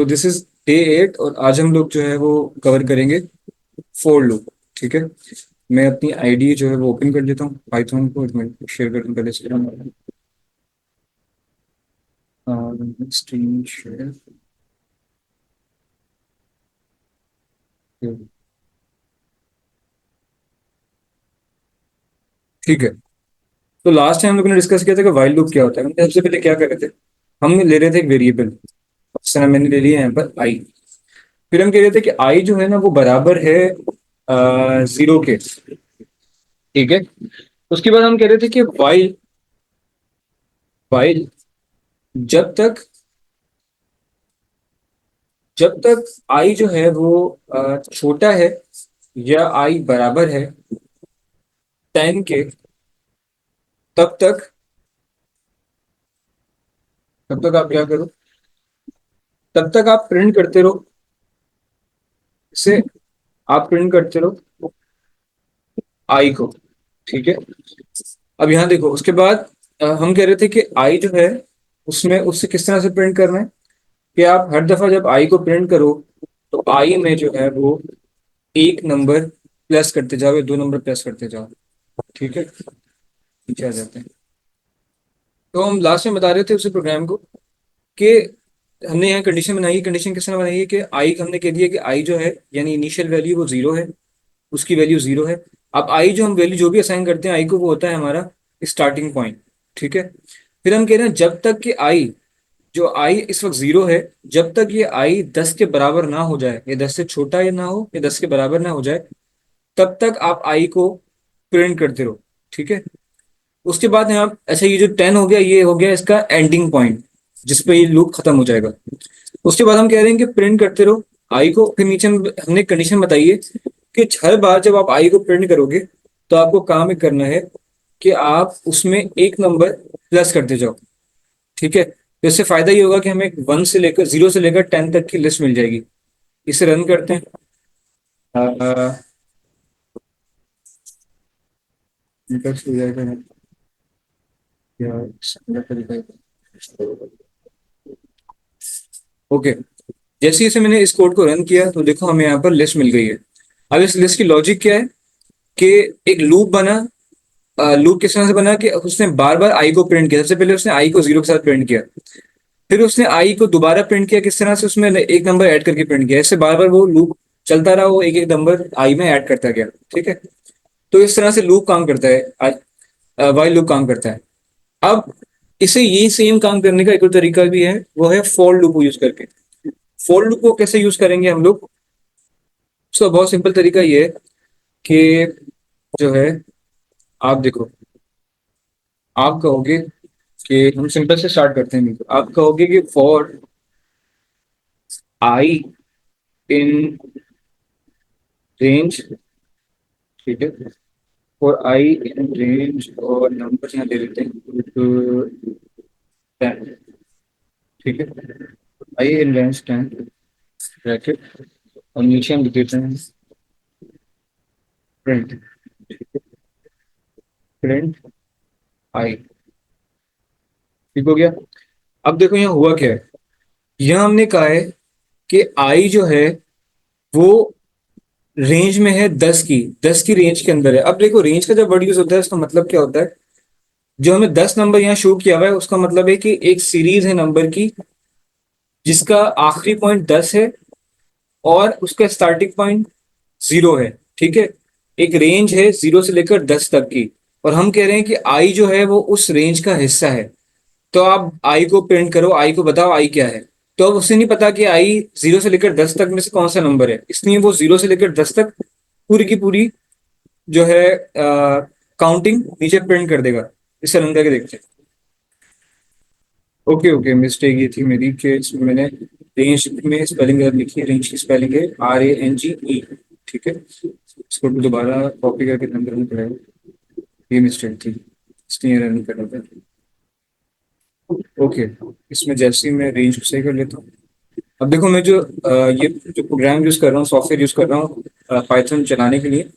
तो this is day 8 और आज हम लोग जो है वो कवर करेंगे फोर लूप। ठीक है। मैं अपनी आईडी जो है वो ओपन कर लेता हूँ पाइथन को, एक मिनट शेयर कर दूँ पहले स्क्रीन। Screen share. ठीक है। तो लास्ट टाइम हम लोगों ने डिस्कस किया था कि वाइल लूप क्या होता है। हमने सबसे पहले क्या कर रहे थे, हम ले रहे थे एक वेरिएबल। इस तरह मैंने ले लिया यहाँ पर आई। फिर हम कह रहे थे कि आई जो है ना वो बराबर है 0 के। ठीक है। उसके बाद हम कह रहे थे कि वाइल वाइल जब तक जब तक आई जो है वो छोटा है या आई बराबर है 10 के, तब तक तब तक आप क्या करो, तब तक आप प्रिंट करते रहो। इसे आप प्रिंट करते रहो आई को। ठीक है। अब यहाँ देखो, उसके बाद हम कह रहे थे कि आई जो है उसमें उससे किस तरह से प्रिंट करना है कि आप हर दफा जब आई को प्रिंट करो तो आई में जो है वो एक नंबर प्लस करते जाओ या दो नंबर प्लस करते जाओ। ठीक है। नीचे आ जाते हैं। तो हम लास्ट में बता रहे थे उसी प्रोग्राम को कि हमने यहाँ कंडीशन बनाई है। कंडीशन किस तरह बनाई है कि आई हमने कह दिया कि आई जो है यानी इनिशियल वैल्यू वो जीरो है, उसकी वैल्यू जीरो है। अब आई जो हम वैल्यू जो भी असाइन करते हैं आई को, वो होता है हमारा स्टार्टिंग पॉइंट। ठीक है। फिर हम कह रहे हैं जब तक कि आई जो आई इस वक्त जीरो है, जब तक ये आई 10 के बराबर ना हो जाए, या 10 से छोटा या ना हो या 10 के बराबर ना हो जाए, तब तक आप आई को प्रिंट करते रहो। ठीक है। उसके बाद यहाँ अच्छा, ये जो 10 हो गया ये हो गया इसका एंडिंग पॉइंट जिसपे ये लूप खत्म हो जाएगा। उसके बाद हम कह रहे हैं कि प्रिंट करते रहो आई को। फिर नीचे हमने कंडीशन बताई है कि हर बार जब आप आई को प्रिंट करोगे तो आपको काम एक करना है कि आप उसमें एक नंबर प्लस करते जाओ। ठीक है। तो इससे फायदा ये होगा कि हमें 0 से लेकर 10 तक की लिस्ट मिल जाएगी। इसे रन करते हैं। इंडेक्स हो जाएगा या इसका तरीका है। ओके। जैसे जैसे मैंने इस कोड को रन किया तो देखो हमें यहाँ पर लिस्ट मिल गई है। अब इस लिस्ट की लॉजिक क्या है कि एक लूप बना। लूप किस तरह से बना कि उसने बार बार आई को प्रिंट किया। सबसे पहले उसने आई को जीरो के साथ प्रिंट किया, फिर उसने आई को दोबारा प्रिंट किया। किस तरह से, उसमें एक नंबर ऐड करके प्रिंट किया। इससे बार बार वो लूप चलता रहा, वो एक एक नंबर आई में ऐड करता गया। ठीक है। तो इस तरह से लूप काम करता है, वाइल लूप काम करता है। अब इसे ये सेम काम करने का एक और तरीका भी है, वो है फॉर लूप को यूज करके। फॉर लूप को कैसे यूज करेंगे हम लोग, उसका बहुत सिंपल तरीका ये है कि जो है, आप देखो, आप कहोगे कि हम सिंपल से स्टार्ट करते हैं। आप कहोगे कि फॉर आई इन रेंज। ठीक है। फॉर आई इन रेंज और नंबर यहाँ दे देते हैं तो 10। ठीक है। आई इन रेंज 10 ब्रैकेट, और नीचे हम लिख देते हैं प्रिंट। Print I. ठीक हो गया। अब देखो यहाँ हुआ क्या है। यहाँ हमने कहा है कि आई जो है वो रेंज में है 10 की रेंज के अंदर है। अब देखो, रेंज का जब वर्ड यूज होता है उसका मतलब क्या होता है, जो हमें 10 नंबर यहाँ शो किया हुआ है उसका मतलब है कि एक सीरीज है नंबर की जिसका आखिरी पॉइंट 10 है और उसका स्टार्टिंग पॉइंट जीरो है। ठीक है। एक रेंज है 0 से लेकर 10 तक की, और हम कह रहे हैं कि आई जो है वो उस रेंज का हिस्सा है। तो आप आई को प्रिंट करो, आई को बताओ आई क्या है। तो अब उसे नहीं पता कि आई 0 से लेकर 10 तक में से कौन सा नंबर है, इसलिए वो 0 से लेकर 10 तक पूरी की पूरी जो है काउंटिंग नीचे प्रिंट कर देगा। इसे रन करके देखते हैं। ओके ओके, मिस्टेक ये थी मेरी कि इसमें मैंने रेंज में स्पेलिंग गलत लिखी है। रेंज की स्पेलिंग है RANGE। ठीक है। इसको दोबारा कॉपी करके रन करना पड़ेगा। ये मिस्टेक थी, इसलिए रन करना था। ओके। इसमें जैसे ही मैं रेंज को सही कर लेता हूँ। अब देखो, मैं ये जो प्रोग्राम यूज कर रहा हूँ, सॉफ्टवेयर यूज कर रहा हूँ पाइथन चलाने के लिए,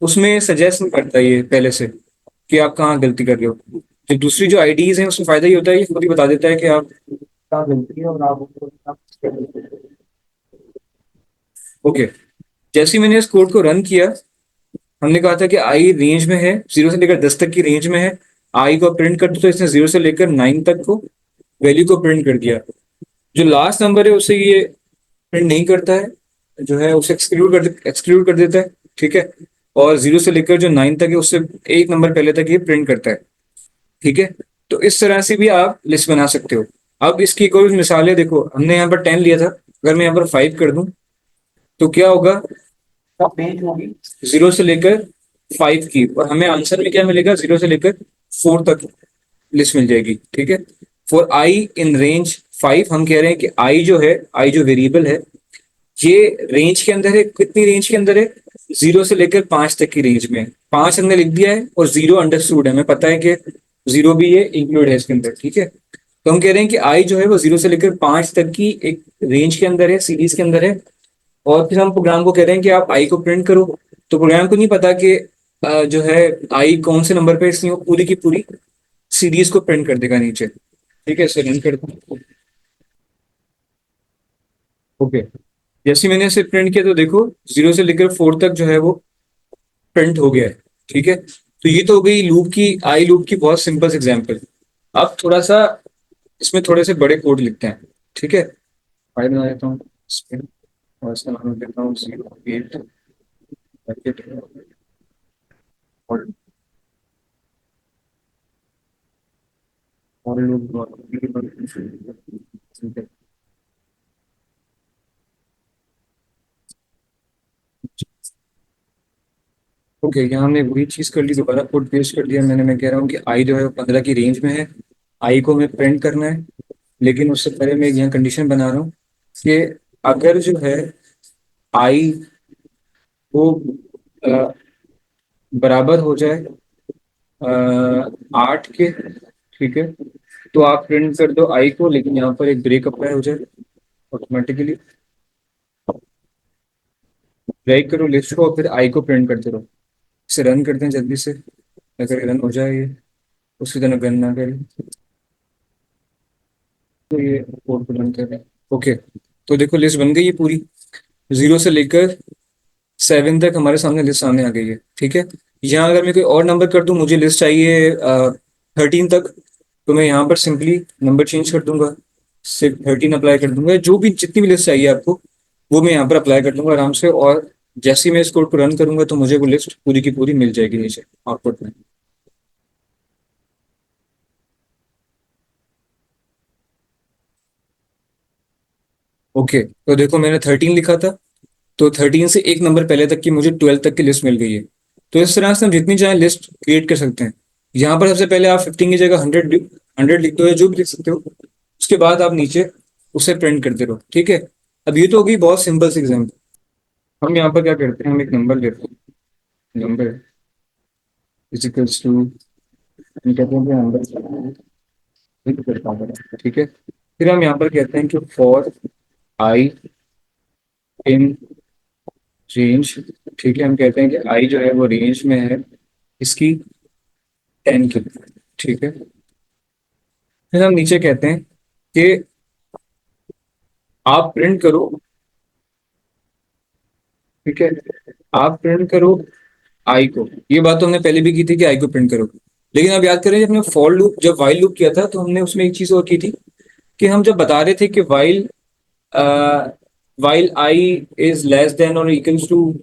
उसमें सजेस्ट नहीं करता ये पहले से कि आप कहाँ गलती कर रहे हो। जो दूसरी जो आईडीज हैं उसमें फायदा ये होता है, ये खुद ही बता देता है कि आप मिलती है और आप ओके। जैसे ही मैंने इस कोड को रन किया, हमने कहा था कि आई रेंज में है, 0 से लेकर 10 तक की रेंज में है। आई को प्रिंट कर दो, तो इसने 0 से लेकर 9 तक को वैल्यू को प्रिंट कर दिया। जो लास्ट नंबर है उसे ये प्रिंट नहीं करता है, जो है उसे एक्सक्लूड कर देता है। ठीक है। और 0 से लेकर जो 9 तक है उससे एक नंबर पहले तक ये प्रिंट करता है। ठीक है। तो इस तरह से भी आप लिस्ट बना सकते हो। अब इसकी कोई मिसालें देखो, हमने यहाँ पर 10 लिया था, अगर मैं यहाँ पर 5 कर दूं तो क्या होगा? पेज होगी 0 से लेकर 5 की, और हमें आंसर में क्या मिलेगा? 0 से लेकर 4 तक लिस्ट मिल जाएगी। ठीक है। फॉर आई इन रेंज 5, हम कह रहे हैं कि आई जो है, आई जो वेरिएबल है, ये रेंज के अंदर है। कितनी रेंज के अंदर है? 0 से लेकर 5 तक की रेंज में। 5 हमने लिख दिया है और 0 अंडरस्टूड है, हमें पता है कि 0 भी ये इंक्लूड है इसके अंदर। ठीक है। तो हम कह रहे हैं कि आई जो है वो 0 से लेकर 5 तक की एक रेंज के अंदर है, सीरीज के अंदर है। और फिर हम प्रोग्राम को कह रहे हैं कि आप आई को प्रिंट करो। तो प्रोग्राम को नहीं पता कि जो है आई कौन से नंबर पे, इसलिए वो पूरी की पूरी सीरीज को प्रिंट कर देगा नीचे। ठीक है, इसे रन करता हूँ। ओके। जैसे मैंने इसे प्रिंट किया तो देखो 0 से लेकर 4 तक जो है वो प्रिंट हो गया है। ठीक है। तो ये तो हो गई लूप की, आई लूप की बहुत सिंपल एग्जांपल। अब थोड़ा सा इसमें थोड़े से बड़े कोड लिखते हैं। ठीक है। फाइल बना देता हूँ इसमें, और इसका नाम देता हूँ 08 पैकेट। और लोग ओके, यहाँ हमने वही चीज कर ली, दोबारा कोड पेस्ट कर दिया मैंने। मैं कह रहा हूँ कि आई जो है वो 15 की रेंज में है। आई को हमें प्रिंट करना है, लेकिन उससे पहले मैं यहाँ कंडीशन बना रहा हूँ कि अगर जो है आई वो अ, बराबर हो जाए 8 के, ठीक है, तो आप प्रिंट कर दो आई को, लेकिन यहाँ पर एक ब्रेक अप्लाई हो जाए ऑटोमेटिकली। ब्रेक करो लिस्ट को और फिर आई को प्रिंट करते रहो। इसे रन करते हैं जल्दी से, अगर रन हो जाए ये, उसकी तरह रन ना करें तो ये कोड को रन कर रहे हैं। ओके। तो देखो लिस्ट बन गई है पूरी, 0 से लेकर 7 तक हमारे सामने लिस्ट सामने आ गई है। ठीक है। यहाँ अगर मैं कोई और नंबर कर दूं, मुझे लिस्ट चाहिए 13 तक, तो मैं यहाँ पर सिंपली नंबर चेंज कर दूंगा, सिर्फ 13 अप्लाई कर दूंगा। जो भी जितनी भी लिस्ट चाहिए आपको, वो मैं यहाँ पर अप्लाई कर दूंगा आराम से। और जैसे ही मैं इस कोड को रन करूंगा तो मुझे वो लिस्ट पूरी की पूरी मिल जाएगी नीचे आउटपुट में। ओके। तो देखो मैंने 13 लिखा था, तो 13 से एक नंबर पहले तक की मुझे 12 तक की लिस्ट मिल गई है। तो इस तरह से हम जितनी चाहे लिस्ट क्रिएट कर सकते हैं। यहाँ पर सबसे पहले आप 15 की जगह 100 लिख दो या जो भी लिख सकते हो। उसके बाद आप नीचे उसे प्रिंट करते रहो। ठीक है। अब ये तो होगी बहुत सिंपल सी एग्जाम्पल। हम यहाँ पर क्या करते हैं, हम एक नंबर लेते हैं। नंबर इजिकल्स टू, हम कहते हैं कि नंबर करता हूँ, ठीक है। फिर हम यहाँ पर कहते हैं कि फॉर आई इन रेंज, ठीक है, हम कहते हैं कि आई जो है वो रेंज में है इसकी 10 की। ठीक है। फिर हम नीचे कहते हैं कि आप प्रिंट करो, ठीक है, आप प्रिंट करो आई को। ये बात तो हमने पहले भी की थी कि आई को प्रिंट करो। लेकिन आप याद करें, जब हमने फॉर लूप, जब वाइल लूप किया था, तो हमने उसमें एक चीज और की थी कि हम जब बता रहे थे कि while I is less than और इक्वल्स टू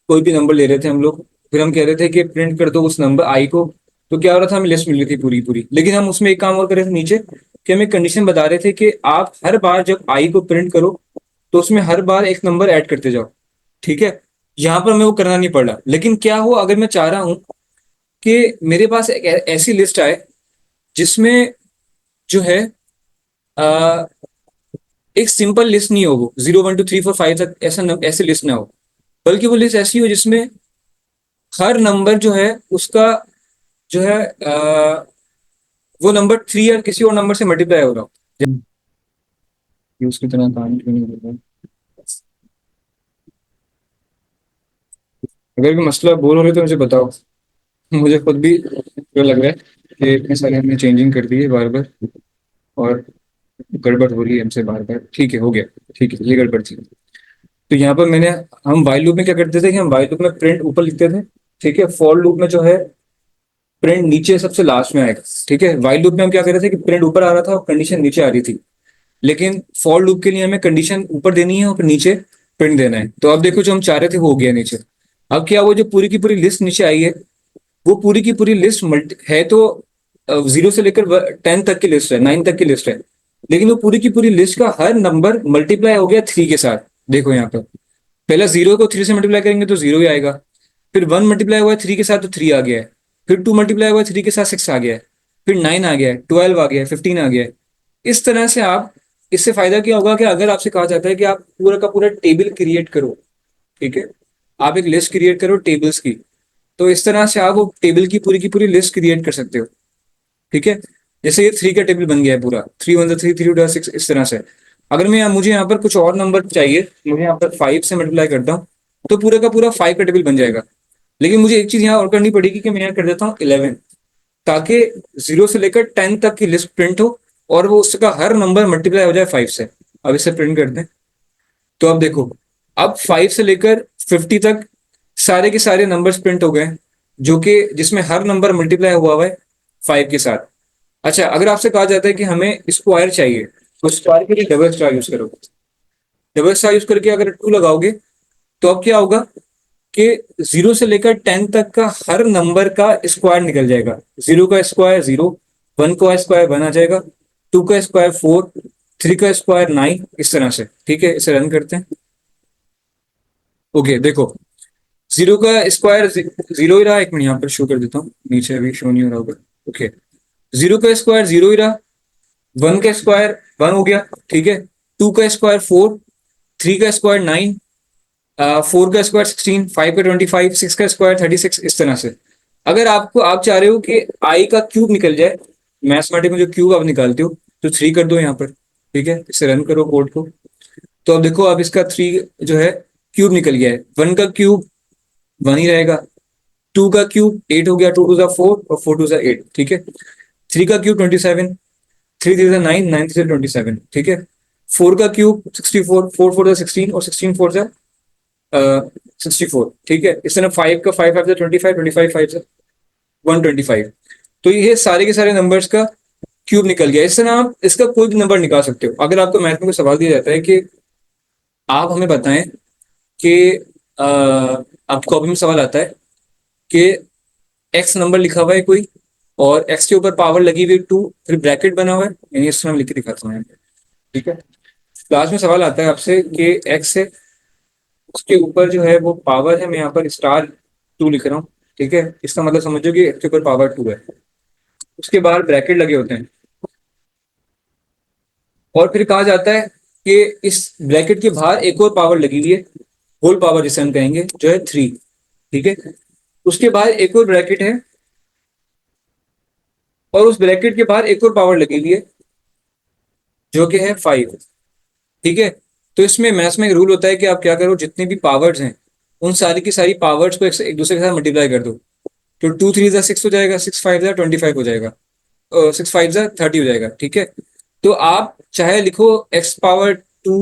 कोई भी नंबर ले रहे थे हम लोग, फिर हम कह रहे थे कि प्रिंट कर दो उस नंबर आई को। तो क्या हो रहा था, हमें लिस्ट मिल रही थी पूरी पूरी। लेकिन हम उसमें एक काम और कर रहे थे नीचे, कि हम एक कंडीशन बता रहे थे कि आप हर बार जब आई को प्रिंट करो तो उसमें हर बार एक नंबर ऐड करते जाओ। ठीक है। यहाँ पर हमें वो करना नहीं पड़ रहा। लेकिन क्या हो, अगर मैं चाह रहा हूँ कि मेरे पास एक ऐसी लिस्ट आए जिसमें जो है आ, एक सिंपल लिस्ट नहीं हो, वो 0 1 2 3 4 5 तक ऐसी लिस्ट ना हो, बल्कि वो लिस्ट ऐसी हो जिसमें हर नंबर जो है उसका जो है वो नंबर 3 या किसी और नंबर से मल्टीप्लाई हो रहा हो। ये उसकी तरह काम क्यों नहीं कर रहा? अगर भी मसला बोल हो रहे तो मुझे बताओ। मुझे खुद भी जो लग रहा है कि इतने सारे हमने चेंजिंग कर दी है बार बार। और गड़बड़ हो रही है हमसे बार बार, ठीक है हो गया। ठीक है, ये गड़बड़ थी। तो यहाँ पर हम वाइल लूप में क्या करते थे कि हम वाइल लूप में प्रिंट ऊपर लिखते थे। ठीक है, फॉर लूप में जो है प्रिंट नीचे सबसे लास्ट में आएगा। ठीक है, वाइल लूप में हम क्या कर रहे थे कि प्रिंट ऊपर आ रहा था और कंडीशन नीचे आ रही थी। लेकिन फॉर लूप के लिए हमें कंडीशन ऊपर देनी है और फिर नीचे प्रिंट देना है। तो अब देखो, जो हम चाह रहे थे वो हो गया नीचे। अब क्या, वो जो पूरी की पूरी लिस्ट नीचे आई है, वो पूरी की पूरी लिस्ट मल्टी है तो 0 से लेकर 10 तक की लिस्ट है, 9 तक की लिस्ट है। लेकिन वो पूरी की पूरी लिस्ट का हर नंबर मल्टीप्लाई हो गया 3 के साथ। देखो यहाँ पर पहला 0 को 3 से मल्टीप्लाई करेंगे तो 0 ही आएगा। फिर 1 मल्टीप्लाई हुआ है 3 के साथ तो 3 आ गया है। फिर 2 मल्टीप्लाई हुआ है 3 के साथ 6 आ गया है। फिर 9 आ गया है, 12 आ गया है, 15 आ गया है। इस तरह से आप, इससे फायदा क्या होगा कि अगर आपसे कहा जाता है कि आप पूरा का पूरा टेबल क्रिएट करो, ठीक है, आप एक लिस्ट क्रिएट करो टेबल्स की, तो इस तरह से आप वो टेबल की पूरी लिस्ट क्रिएट कर सकते हो। ठीक है, जैसे ये 3 का टेबल बन गया है पूरा, 3 वन 3, 3 टू 6, इस तरह से। अगर मुझे यहाँ पर कुछ और नंबर चाहिए, मुझे यहाँ पर 5 से मल्टीप्लाई करता हूँ, तो पूरा का पूरा 5 का टेबल बन जाएगा। लेकिन मुझे एक चीज यहाँ और करनी पड़ेगी कि मैं यहाँ कर देता हूँ 11, ताकि 0 से लेकर 10 तक की लिस्ट प्रिंट हो और वो उसका हर नंबर मल्टीप्लाई हो जाए 5 से। अब इसे प्रिंट करते हैं। तो अब देखो, अब 5 से लेकर 50 तक सारे के सारे नंबर्स प्रिंट हो गए, जो कि जिसमें हर नंबर मल्टीप्लाई हुआ है 5 के साथ। अच्छा, अगर आपसे कहा जाता है कि हमें स्क्वायर चाहिए, तो स्क्वायर के लिए डबल स्टार यूज करो। डबल स्टार यूज करके अगर 2 लगाओगे, तो अब क्या होगा कि 0 से लेकर 10 तक का हर नंबर का स्क्वायर निकल जाएगा। 0 का स्क्वायर 0, 1 का स्क्वायर 1 आ जाएगा, 2 का स्क्वायर 4, 3 का स्क्वायर 9, इस तरह से। ठीक है, इसे रन करते हैं। ओके देखो, 0 का स्क्वायर 0 ही रहा। एक मिनट यहाँ पर शो कर देता हूँ, नीचे अभी शो नहीं हो रहा होगा। ओके, 0 का स्क्वायर 0 ही रहा, 1 का स्क्वायर 1 हो गया। ठीक है, 2 का स्क्वायर 4, 3 का स्क्वायर 9, 4 का स्क्वायर 16, 5 का 25, 6 का स्क्वायर 36, इस तरह से। अगर आप चाह रहे हो कि आई का क्यूब निकल जाए, मैथमेटिक्स में जो क्यूब आप निकालते हो, तो 3 कर दो यहाँ पर। ठीक है, इसे रन करो कोड को। तो अब देखो, अब इसका 3 जो है क्यूब निकल गया है। 1 का क्यूब 1 ही रहेगा, 2 का क्यूब 8 हो गया, 2 टू 4 और 4 टू 8। ठीक है, 3 का क्यूब 27, 3 3 9, 9 3 27। ठीक है, 4 का क्यूब 64, 4 4 16 और 16 4 64। ठीक है, इस तरह 5 का 5 5 25, 25 5 से 125। तो ये सारे के सारे नंबर्स का क्यूब निकल गया। इस तरह आप इसका कोई भी नंबर निकाल सकते हो। अगर आपको मैथ में कोई सवाल दिया जाता है कि आप हमें बताएं कि आपको कॉपी में सवाल आता है कि एक्स नंबर लिखा हुआ है कोई, और एक्स के ऊपर पावर लगी हुई 2, फिर ब्रैकेट बना हुआ है, यानी इस तरह लिख के दिखाता हूँ। ठीक है, क्लास में सवाल आता है आपसे कि एक्स है, उसके ऊपर जो है वो पावर है, मैं यहाँ पर स्टार 2 लिख रहा हूँ। ठीक है, इसका मतलब समझो कि एक्स के ऊपर पावर 2 है। उसके बाहर ब्रैकेट लगे होते हैं, और फिर कहा जाता है कि इस ब्रैकेट के बाहर एक और पावर लगी हुई है, होल पावर जिसे हम कहेंगे, जो है 3। ठीक है, उसके बाहर एक और ब्रैकेट है, और उस ब्रैकेट के बाहर एक और पावर लगी हुई है, जो कि है 5। ठीक है, तो इसमें मैथ्स में एक रूल होता है कि आप क्या करो, जितनी भी पावर्स हैं उन सारी की सारी पावर्स को एक दूसरे के साथ मल्टीप्लाई कर दो। तो 2 3 जा 6 हो जाएगा, 6 5 जा 25 हो जाएगा, 6 5 जा 30 हो जाएगा। ठीक है, तो आप चाहे लिखो X power 2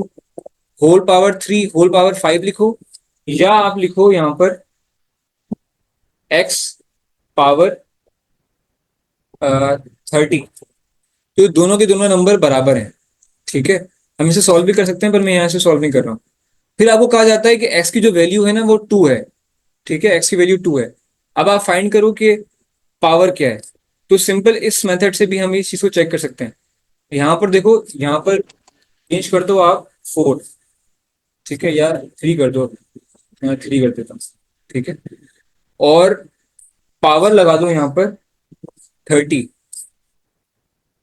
whole power 3 whole power 5 लिखो, या आप लिखो यहाँ पर एक्स पावर 30। तो दोनों के दोनों नंबर बराबर हैं। ठीक है, हम इसे सॉल्व भी कर सकते हैं, पर मैं यहाँ से सॉल्व नहीं कर रहा हूँ। फिर आपको कहा जाता है कि एक्स की जो वैल्यू है ना वो 2 है। ठीक है, एक्स की वैल्यू 2 है। अब आप फाइंड करो कि पावर क्या है। तो सिंपल इस मेथड से भी हम इस चीज को चेक कर सकते हैं। यहाँ पर देखो, यहाँ पर चेंज कर दो आप 4। ठीक है, या 3 कर दो, यहाँ 3 कर देता हूँ। ठीक है, और पावर लगा दो यहाँ पर 30।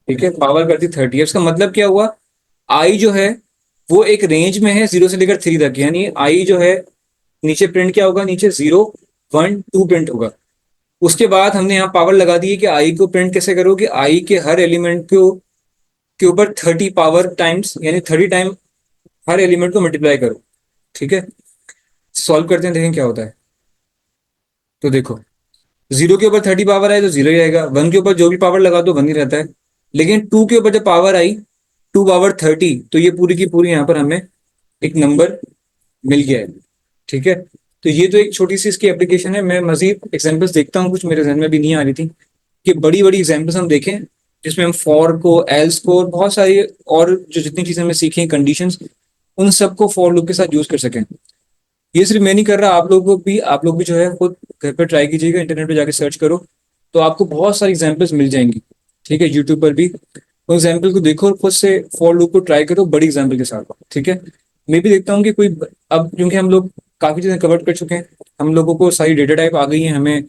ठीक है, पावर कर दी 30। इसका मतलब क्या हुआ, आई जो है वो एक रेंज में है 0 से लेकर 3 तक, यानी आई जो है नीचे प्रिंट क्या होगा, नीचे 0 1 2 प्रिंट होगा। उसके बाद हमने यहाँ पावर लगा दी है कि आई को प्रिंट कैसे करोगे, आई के हर एलिमेंट को के ऊपर 30 पावर टाइम्स, यानी 30 टाइम हर एलिमेंट को मल्टीप्लाई करो। ठीक है, सॉल्व करते हैं, देखें क्या होता है। तो देखो, 0 के ऊपर 30 पावर आई तो 0 ही आएगा, 1 के ऊपर जो भी पावर लगा दो 1 ही रहता है। लेकिन 2 के ऊपर जब पावर आई 2 पावर 30, तो ये पूरी की पूरी यहाँ पर हमें एक नंबर मिल गया है। ठीक है, तो ये तो एक छोटी सी इसकी एप्लीकेशन है। मैं मजीद एग्जांपल्स देखता हूँ, कुछ मेरे जहन में भी नहीं आ रही थी कि बड़ी बड़ी एग्जांपल्स हम देखें जिसमें हम फॉर को, एल्स को और बहुत सारी और जो जितनी चीजें हमने सीखी हैं कंडीशंस, उन सबको फॉर लूप के साथ यूज कर सकें। ये सिर्फ मैं नहीं कर रहा, आप लोग भी जो है खुद घर पर ट्राई कीजिएगा, इंटरनेट पे जाके सर्च करो तो आपको बहुत सारी एग्जांपल्स मिल जाएंगी। ठीक है, यूट्यूब पर भी उन एग्जाम्पल को देखो और खुद से फॉर लूप को ट्राई करो बड़ी एग्जाम्पल के साथ। ठीक है, मैं भी देखता हूँ कि कोई, अब क्योंकि हम लोग काफी चीजें कवर कर चुके हैं, हम लोगों को सारी डेटा टाइप आ गई है, हमें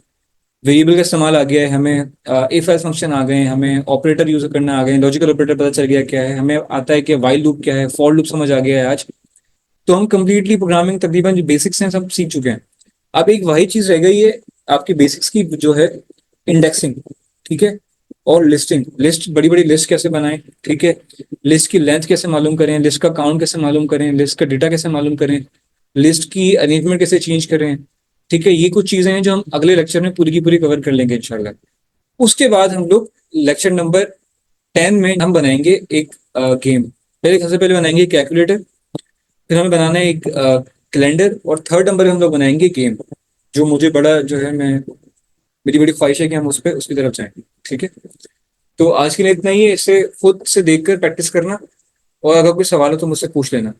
वेरिएबल का इस्तेमाल आ गया है, हमें इफ एल्स फंक्शन आ गए हैं, हमें ऑपरेटर यूज करना आ गए हैं, लॉजिकल ऑपरेटर पता चल गया क्या है, हमें आता है कि वाइल लूप क्या है, फॉर लूप समझ आ गया है आज। तो हम कंप्लीटली प्रोग्रामिंग तकरीबन जो बेसिक्स हैं सब सीख चुके हैं। अब एक वही चीज रह गई है आपकी बेसिक्स की, जो है इंडेक्सिंग। ठीक है, और लिस्टिंग, लिस्ट, बड़ी बड़ी लिस्ट कैसे बनाएं। ठीक है, लिस्ट की लेंथ कैसे मालूम करें, लिस्ट का काउंट कैसे मालूम करें, लिस्ट का डेटा कैसे मालूम करें, लिस्ट की अरेंजमेंट कैसे चेंज करें। ठीक है, ये कुछ चीजें हैं जो हम अगले लेक्चर में पूरी की पूरी कवर कर लेंगे इंशाल्लाह। उसके बाद हम लोग लेक्चर नंबर 10 में हम बनाएंगे एक गेम। पहले, सबसे पहले बनाएंगे कैलकुलेटर, फिर हमें बनाना है एक कैलेंडर, और थर्ड नंबर पे हम लोग बनाएंगे गेम, जो मुझे बड़ा जो है, मैं, मेरी बड़ी ख्वाहिश है कि हम उस पर उसकी तरफ जाएंगे। ठीक है, तो आज के लिए इतना ही है, इसे खुद से देखकर प्रैक्टिस करना, और अगर कोई सवाल हो तो मुझसे पूछ लेना।